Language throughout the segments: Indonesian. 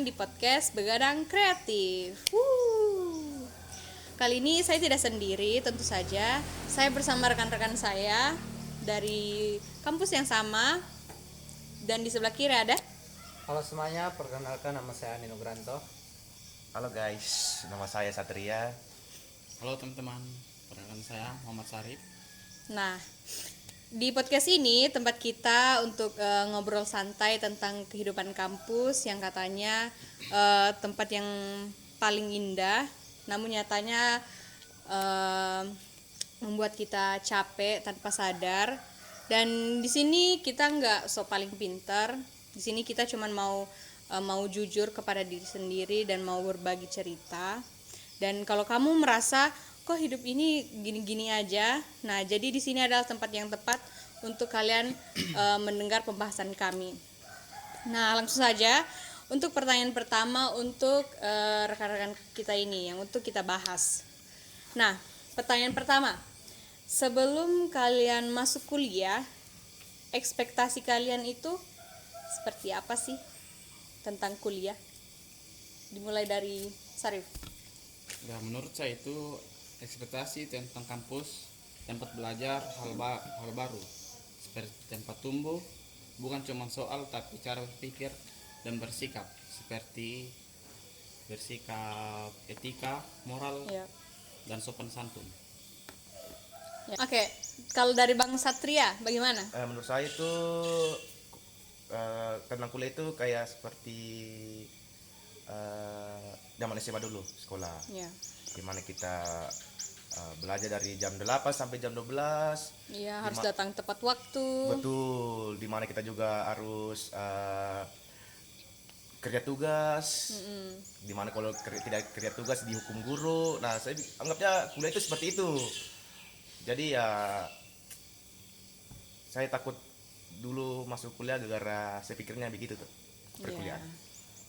datang di podcast Begadang Kreatif. Kali ini saya tidak sendiri, tentu saja. Saya bersama rekan-rekan saya dari kampus yang sama. Dan di sebelah kiri ada. Halo semuanya, perkenalkan nama saya Nino Granto. Halo guys, nama saya Satria. Halo teman-teman, perkenalkan saya Muhammad Sarif. Nah, di podcast ini tempat kita untuk ngobrol santai tentang kehidupan kampus yang katanya tempat yang paling indah, namun nyatanya membuat kita capek tanpa sadar. Dan di sini kita nggak sok paling pintar. Di sini kita cuman mau jujur kepada diri sendiri dan mau berbagi cerita. Dan kalau kamu merasa kok hidup ini gini-gini aja, nah jadi di sini adalah tempat yang tepat untuk kalian mendengar pembahasan kami. Nah langsung saja untuk pertanyaan pertama untuk rekan-rekan kita ini yang untuk kita bahas. Nah pertanyaan pertama, sebelum kalian masuk kuliah, ekspektasi kalian itu seperti apa sih tentang kuliah? Dimulai dari Sarif. Ya, menurut saya itu ekspektasi tentang kampus, tempat belajar hal baru, seperti tempat tumbuh, bukan cuma soal tapi cara berpikir dan bersikap, seperti bersikap etika, moral, Ya. dan sopan santun. Ya. Oke, kalau dari Bang Satria bagaimana? Menurut saya itu tentang kuliah itu kayak seperti zaman SMA dulu sekolah, Ya. dimana kita belajar dari jam 8 sampai jam 12. Iya, harus datang tepat waktu. Betul, dimana kita juga harus kerja tugas. Dimana kalau tidak kerja tugas dihukum guru. Nah, saya anggapnya kuliah itu seperti itu. Jadi ya saya takut dulu masuk kuliah gara-gara saya pikirnya begitu tuh, perkuliahan. Ya.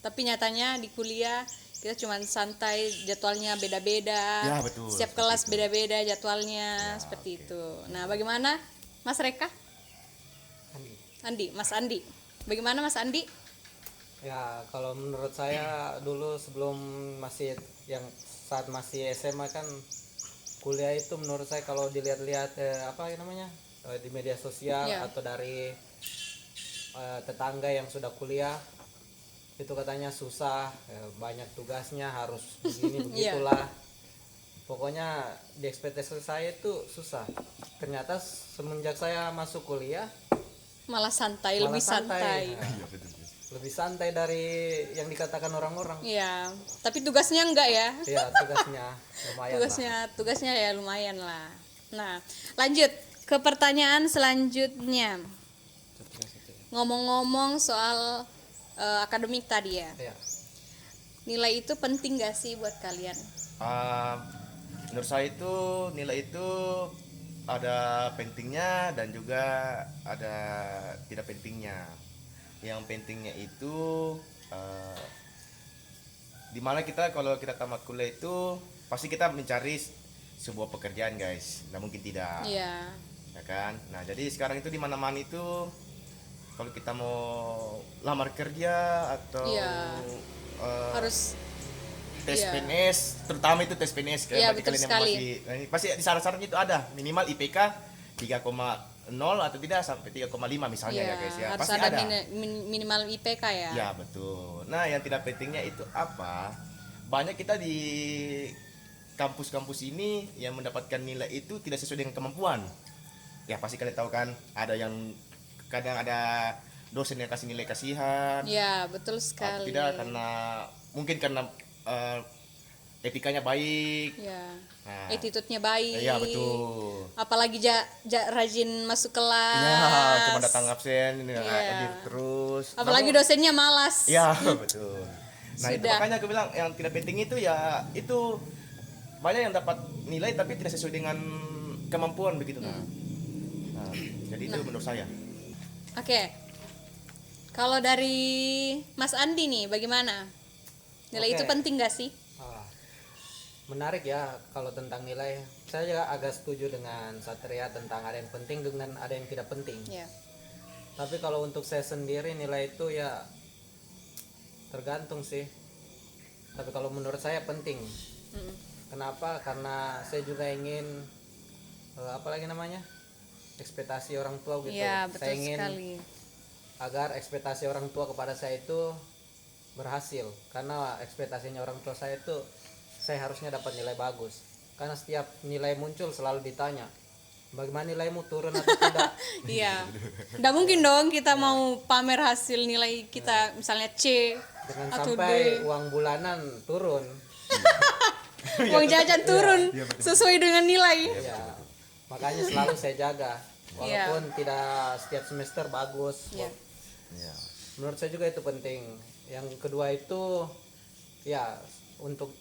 Tapi nyatanya di kuliah kita cuma santai, jadwalnya beda-beda. Ya, betul, Setiap seperti kelas itu. beda-beda jadwalnya, seperti itu. Nah, bagaimana Mas Reka? Mas Andi. Bagaimana Mas Andi? Ya, kalau menurut saya dulu sebelum saat masih SMA kan kuliah itu menurut saya kalau dilihat-lihat di media sosial Ya. atau dari tetangga yang sudah kuliah itu katanya susah, banyak tugasnya, harus begini begitulah. Pokoknya di ekspektasi saya itu susah. Ternyata semenjak saya masuk kuliah Malah santai, malah lebih santai. Nah, lebih santai dari yang dikatakan orang-orang. Iya, tapi tugasnya enggak ya? Ya, tugasnya lumayan lah. Tugasnya ya lumayan lah. Nah, lanjut ke pertanyaan selanjutnya. Ngomong-ngomong soal akademik tadi ya. Ya. Nilai itu penting gak sih buat kalian? Menurut saya itu nilai itu ada pentingnya dan juga ada tidak pentingnya. Yang pentingnya itu dimana kita kalau kita tamat kuliah itu pasti kita mencari sebuah pekerjaan guys, nggak mungkin tidak. Iya. Ya kan. Nah jadi sekarang itu di mana-mana itu kalau kita mau lamar kerja atau Iya. Harus tes iya. PNS, terutama itu tes PNS kan, Iya, berarti betul kalian yang sekali. pasti di syarat-syaratnya itu ada minimal IPK 3,0 atau tidak sampai 3,5 misalnya Iya, ya guys ya, harus pasti ada ada. minimal IPK ya. Ya betul. Nah yang tidak pentingnya itu apa? Banyak kita di kampus-kampus ini yang mendapatkan nilai itu tidak sesuai dengan kemampuan. Ya pasti kalian tahu kan, ada yang kadang ada dosen yang kasih nilai kasihan, Iya, betul atau sekali. tidak karena etikanya baik. Ya. Nah, Attitude-nya baik. iya betul. Apalagi rajin masuk kelas. Ya, cuma datang absen, Iya. hadir terus. Apalagi dosennya malas. Ya, betul. Nah, itu Sudah. makanya aku bilang yang tidak penting itu ya itu banyak yang dapat nilai tapi tidak sesuai dengan kemampuan begitu kan. Nah, jadi itu menurut saya. Oke. Kalau dari Mas Andi nih, bagaimana? Nilai Oke. itu penting gak sih? Menarik ya kalau tentang nilai. Saya juga agak setuju dengan Satria tentang ada yang penting dengan ada yang tidak penting. Ya. Tapi kalau untuk saya sendiri nilai itu ya tergantung sih. Tapi kalau menurut saya penting. Kenapa? Karena saya juga ingin apa lagi namanya? Ekspektasi orang tua gitu. Iya, betul Saya ingin sekali. agar ekspektasi orang tua kepada saya itu berhasil. Karena ekspektasinya orang tua saya itu saya harusnya dapat nilai bagus. Karena setiap nilai muncul selalu ditanya, bagaimana nilaimu, turun atau tidak? Iya. Nggak mungkin dong kita mau pamer hasil nilai kita misalnya C Dengan atau sampai D. uang bulanan turun. Uang jajan turun sesuai dengan nilai. Ya, makanya selalu saya jaga. Iya. Walaupun tidak setiap semester bagus. Iya. Ya. Menurut saya juga itu penting. Yang kedua itu ya untuk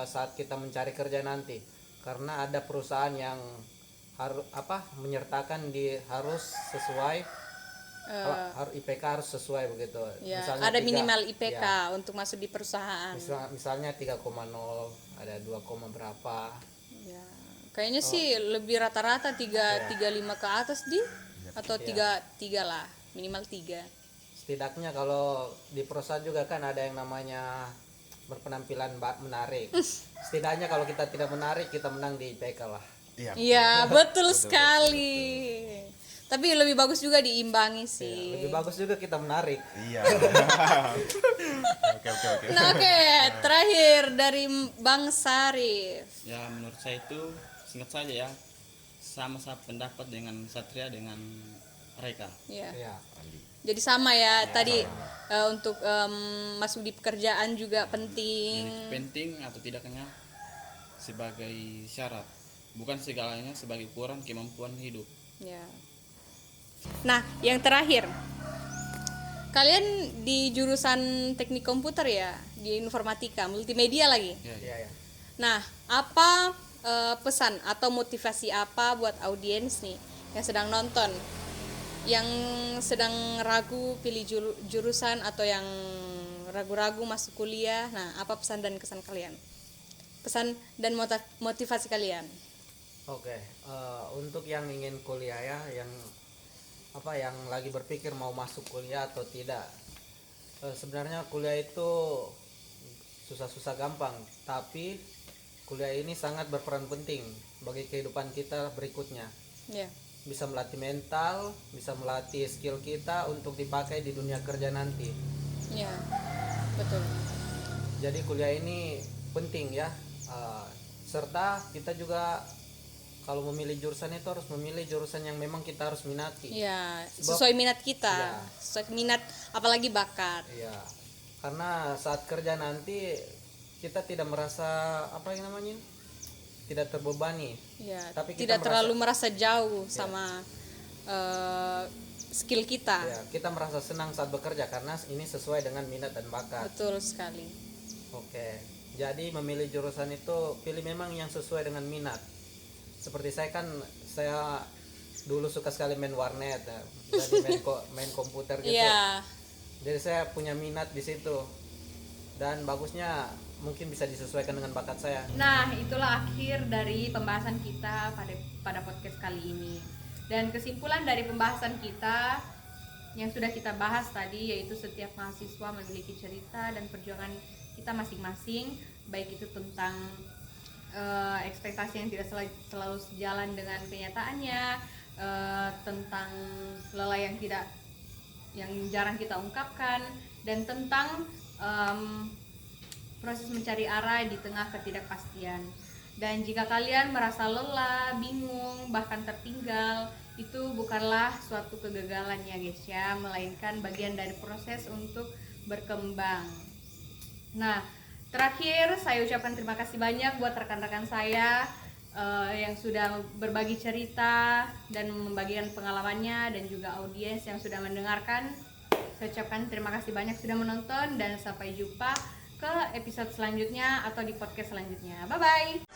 saat kita mencari kerja nanti, karena ada perusahaan yang harus menyertakan harus sesuai harus IPK harus sesuai begitu. Ya, Misalnya ada 3, minimal IPK ya, untuk masuk di perusahaan. misalnya 3,0, ada 2, berapa. Ya, kayaknya sih lebih rata-rata 3,5 ke atas atau 3 lah, minimal 3. Setidaknya kalau di perusahaan juga kan ada yang namanya berpenampilan menarik. Setidaknya kalau kita tidak menarik, kita menang di IPK lah. Iya. Iya, betul sekali. Tapi lebih bagus juga diimbangi sih. Lebih bagus juga kita menarik. Iya. Oke. Nah, oke, terakhir dari Bang Sarif. Ya menurut saya itu singkat saja ya, sama-sama pendapat dengan Satria dengan Reka. Ya. Ya. Jadi sama ya, tadi untuk masuk di pekerjaan juga penting. Jadi penting atau tidaknya sebagai syarat, bukan segalanya sebagai ukuran kemampuan hidup. Ya. Nah, yang terakhir, kalian di jurusan teknik komputer ya, di informatika, multimedia lagi. Ya, Iya, ya. Nah, apa pesan atau motivasi apa buat audiens nih yang sedang nonton, yang sedang ragu pilih jurusan atau yang ragu-ragu masuk kuliah? Nah, apa pesan dan kesan kalian? Pesan dan motivasi kalian? Oke, untuk yang ingin kuliah ya, yang lagi berpikir mau masuk kuliah atau tidak. Sebenarnya kuliah itu susah-susah gampang, tapi kuliah ini sangat berperan penting bagi kehidupan kita berikutnya. Ya. Bisa melatih mental, bisa melatih skill kita untuk dipakai di dunia kerja nanti. Ya. Betul. Jadi kuliah ini penting ya. Serta kita juga kalau memilih jurusan itu harus memilih jurusan yang memang kita harus minati. Ya, sesuai minat kita. Ya. Sesuai minat, apalagi bakat. Iya. Karena saat kerja nanti kita tidak merasa tidak terbebani. Ya, Tapi kita tidak terlalu merasa jauh sama skill kita. Ya, kita merasa senang saat bekerja karena ini sesuai dengan minat dan bakat. Betul sekali. Oke. Jadi memilih jurusan itu pilih memang yang sesuai dengan minat. Seperti saya dulu suka sekali main warnet, jadi main komputer gitu. Iya. Jadi saya punya minat di situ. Dan bagusnya mungkin bisa disesuaikan dengan bakat saya. Nah, itulah akhir dari pembahasan kita pada podcast kali ini. Dan kesimpulan dari pembahasan kita yang sudah kita bahas tadi, yaitu setiap mahasiswa memiliki cerita dan perjuangan kita masing-masing, baik itu tentang ekspektasi yang tidak selalu sejalan dengan kenyataannya, tentang lelah yang jarang kita ungkapkan, dan tentang proses mencari arah di tengah ketidakpastian. Dan jika kalian merasa lelah, bingung, bahkan tertinggal, itu bukanlah suatu kegagalan ya guys ya, melainkan bagian dari proses untuk berkembang. Nah, terakhir saya ucapkan terima kasih banyak buat rekan-rekan saya yang sudah berbagi cerita dan membagikan pengalamannya, dan juga audiens yang sudah mendengarkan. Saya ucapkan terima kasih banyak sudah menonton, dan sampai jumpa ke episode selanjutnya atau di podcast selanjutnya. Bye-bye!